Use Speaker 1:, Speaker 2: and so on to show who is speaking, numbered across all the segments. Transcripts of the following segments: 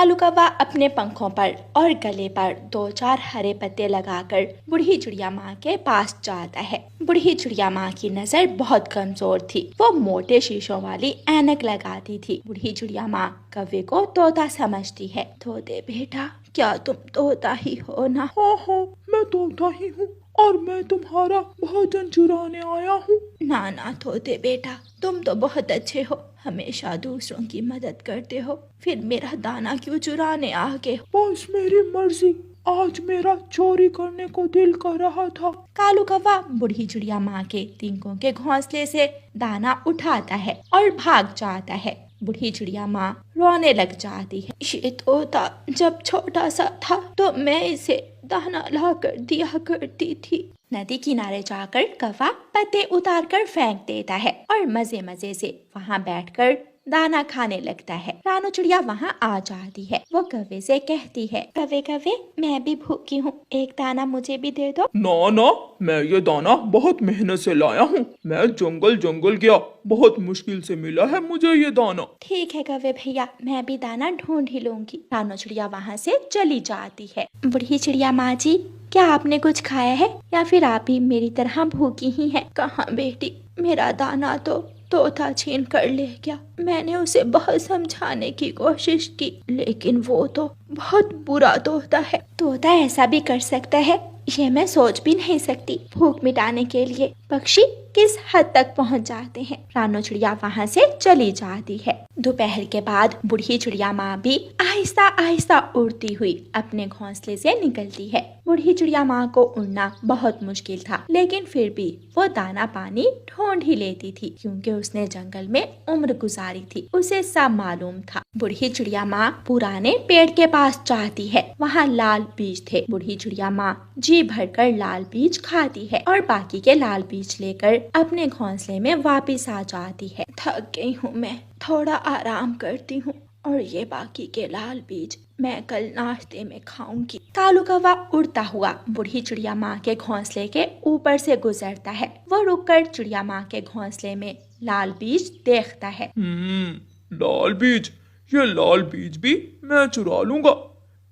Speaker 1: कालू कौवा अपने पंखों पर और गले पर 2-4 हरे पत्ते लगाकर बूढ़ी चिड़िया माँ के पास जाता है। बूढ़ी चिड़िया माँ की नजर बहुत कमजोर थी। वो मोटे शीशों वाली ऐनक लगाती थी। बूढ़ी चिड़िया माँ कौवे को तोता समझती है। तोते बेटा, क्या तुम तोता ही हो ना?
Speaker 2: हाँ, मैं तोता ही हूँ और मैं तुम्हारा भोजन चुराने आया हूँ।
Speaker 1: ना तोते बेटा, तुम तो बहुत अच्छे हो, हमेशा दूसरों की मदद करते हो, फिर मेरा दाना क्यों चुराने आ गए?
Speaker 2: बस मेरी मर्जी, आज मेरा चोरी करने को दिल कर रहा था।
Speaker 1: कालू कौवा बूढ़ी चिड़िया माँ के तिनकों के घोंसले से दाना उठाता है और भाग जाता है। बूढ़ी चिड़िया माँ रोने लग जाती है। ये तोता जब छोटा सा था तो मैं इसे दाना ला कर दिया करती थी। नदी किनारे जाकर कौवा पत्ते उतार कर फेंक देता है और मजे मजे से वहाँ बैठकर दाना खाने लगता है। रानू चिड़िया वहाँ आ जाती है। वो कौवे से कहती है, कौवे कौवे, मैं भी भूखी हूँ, एक दाना मुझे भी दे दो।
Speaker 2: ना, मैं ये दाना बहुत मेहनत से लाया हूँ। मैं जंगल गया, बहुत मुश्किल से मिला है मुझे ये दाना।
Speaker 1: ठीक है कौवे भैया, मैं भी दाना ढूंढ ही लूंगी। रानू चिड़िया वहाँ से चली जाती है। बूढ़ी चिड़िया माँ जी, क्या आपने कुछ खाया है या फिर आप भी मेरी तरह भूखी ही हैं? कहाँ बेटी, मेरा दाना तो तोता छीन कर ले गया। मैंने उसे बहुत समझाने की कोशिश की, लेकिन वो तो बहुत बुरा तोता है। तोता ऐसा भी कर सकता है, ये मैं सोच भी नहीं सकती। भूख मिटाने के लिए पक्षी किस हद तक पहुंच जाते हैं। रानू चिड़िया वहाँ से चली जाती है। दोपहर के बाद बूढ़ी चिड़िया माँ भी आहिस्ता आहिस्ता उड़ती हुई अपने घोंसले से निकलती है। बूढ़ी चिड़िया माँ को उड़ना बहुत मुश्किल था, लेकिन फिर भी वो दाना पानी ढूंढ ही लेती थी, क्योंकि उसने जंगल में उम्र गुजारी थी, उसे सब मालूम था। बूढ़ी चिड़िया माँ पुराने पेड़ के पास जाती है। वहाँ लाल बीज थे। बूढ़ी चिड़िया माँ जी भरकर लाल बीज खाती है और बाकी के लाल बीज लेकर अपने घोंसले में वापस आ जाती है। थक गई हूँ मैं, थोड़ा आराम करती हूँ और ये बाकी के लाल बीज मैं कल नाश्ते में खाऊंगी। कालू कौवा उड़ता हुआ बूढ़ी चिड़िया माँ के घोंसले के ऊपर से गुजरता है। वो रुककर चिड़िया माँ के घोंसले में लाल बीज देखता है।
Speaker 2: लाल बीज, ये लाल बीज भी मैं चुरा लूंगा।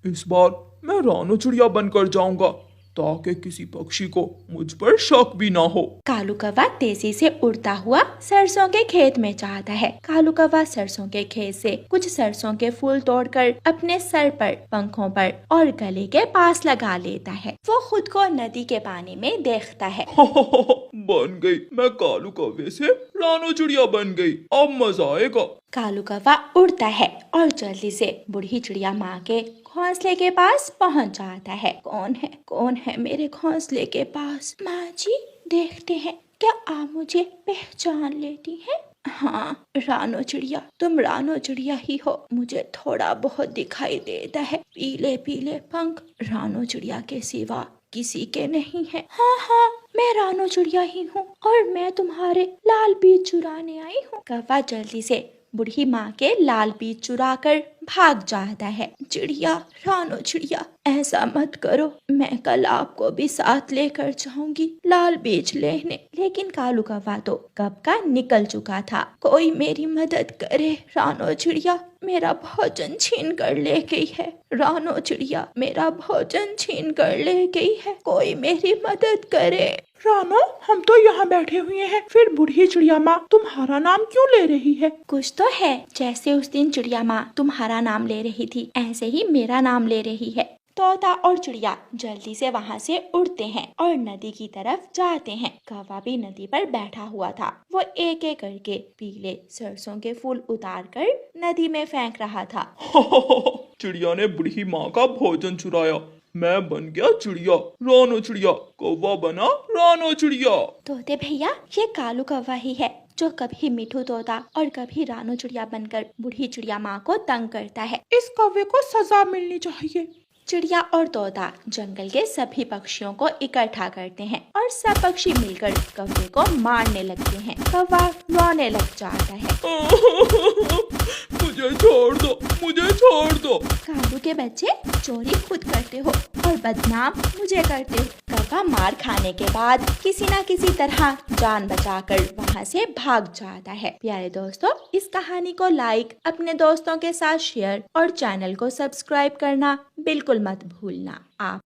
Speaker 2: इस बार मैं रानू चिड़िया बनकर जाऊंगा, ताकि किसी पक्षी को मुझ पर शक भी ना हो।
Speaker 1: कालू कौवा तेजी से उड़ता हुआ सरसों के खेत में जाता है। कालू कौवा सरसों के खेत से कुछ सरसों के फूल तोड़कर अपने सर पर, पंखों पर और गले के पास लगा लेता है। वो खुद को नदी के पानी में देखता है।
Speaker 2: बन गई, मैं कालू कौवे से रानू चिड़िया बन गई, अब मजा आएगा।
Speaker 1: कालू कौवा उड़ता है और जल्दी से बूढ़ी चिड़िया माँ के घोंसले के पास पहुँच जाता है। कौन है मेरे घोंसले के पास? माँ जी, देखते हैं क्या आप मुझे पहचान लेती हैं? हाँ रानू चिड़िया, तुम रानू चिड़िया ही हो। मुझे थोड़ा बहुत दिखाई देता है, पीले पीले पंख रानू चिड़िया के सिवा किसी के नहीं है। हाँ, मैं रानू चिड़िया ही हूँ और मैं तुम्हारे लाल बीज चुराने आई हूँ। कौवा जल्दी से बूढ़ी माँ के लाल बीज चुराकर भाग जाता है। चिड़िया, रानू चिड़िया, ऐसा मत करो, मैं कल आपको भी साथ लेकर जाऊंगी लाल बीज लेने। लेकिन कालू कौवा तो कब का निकल चुका था। कोई मेरी मदद करे, रानू चिड़िया मेरा भोजन छीन कर ले गई है। रानू चिड़िया मेरा भोजन छीन कर ले गई है, कोई मेरी मदद करे।
Speaker 2: रानो, हम तो यहाँ बैठे हुए हैं, फिर बूढ़ी चिड़िया माँ तुम्हारा नाम क्यों ले रही है?
Speaker 1: कुछ तो है, जैसे उस दिन चिड़िया माँ तुम्हारा नाम ले रही थी, ऐसे ही मेरा नाम ले रही है। तोता और चिड़िया जल्दी से वहाँ से उड़ते हैं और नदी की तरफ जाते हैं। कौवा भी नदी पर बैठा हुआ था। वो एक एक करके पीले सरसों के फूल उतार कर नदी में फेंक रहा था।
Speaker 2: चिड़िया ने बूढ़ी माँ का भोजन चुराया, मैं बन गया चिड़िया, रानू चिड़िया। कौवा बना रानू चिड़िया।
Speaker 1: तोते भैया, ये कालू कौवा ही है जो कभी मिठू तोता और कभी रानू चिड़िया बनकर बूढ़ी चिड़िया माँ को तंग करता है।
Speaker 2: इस कौवे को सजा मिलनी चाहिए।
Speaker 1: चिड़िया और तोता जंगल के सभी पक्षियों को इकट्ठा करते हैं और सब पक्षी मिलकर कौवे को मारने लगते हैं। कौवा रोने लग जाता है।
Speaker 2: मुझे छोड़ दो, मुझे छोड़ दो।
Speaker 1: कालू के बच्चे, चोरी खुद करते हो और बदनाम मुझे करते हो। कौवा दफा मार खाने के बाद किसी ना किसी तरह जान बचाकर वहाँ से भाग जाता है। प्यारे दोस्तों, इस कहानी को लाइक, अपने दोस्तों के साथ शेयर और चैनल को सब्सक्राइब करना बिल्कुल मत भूलना। आप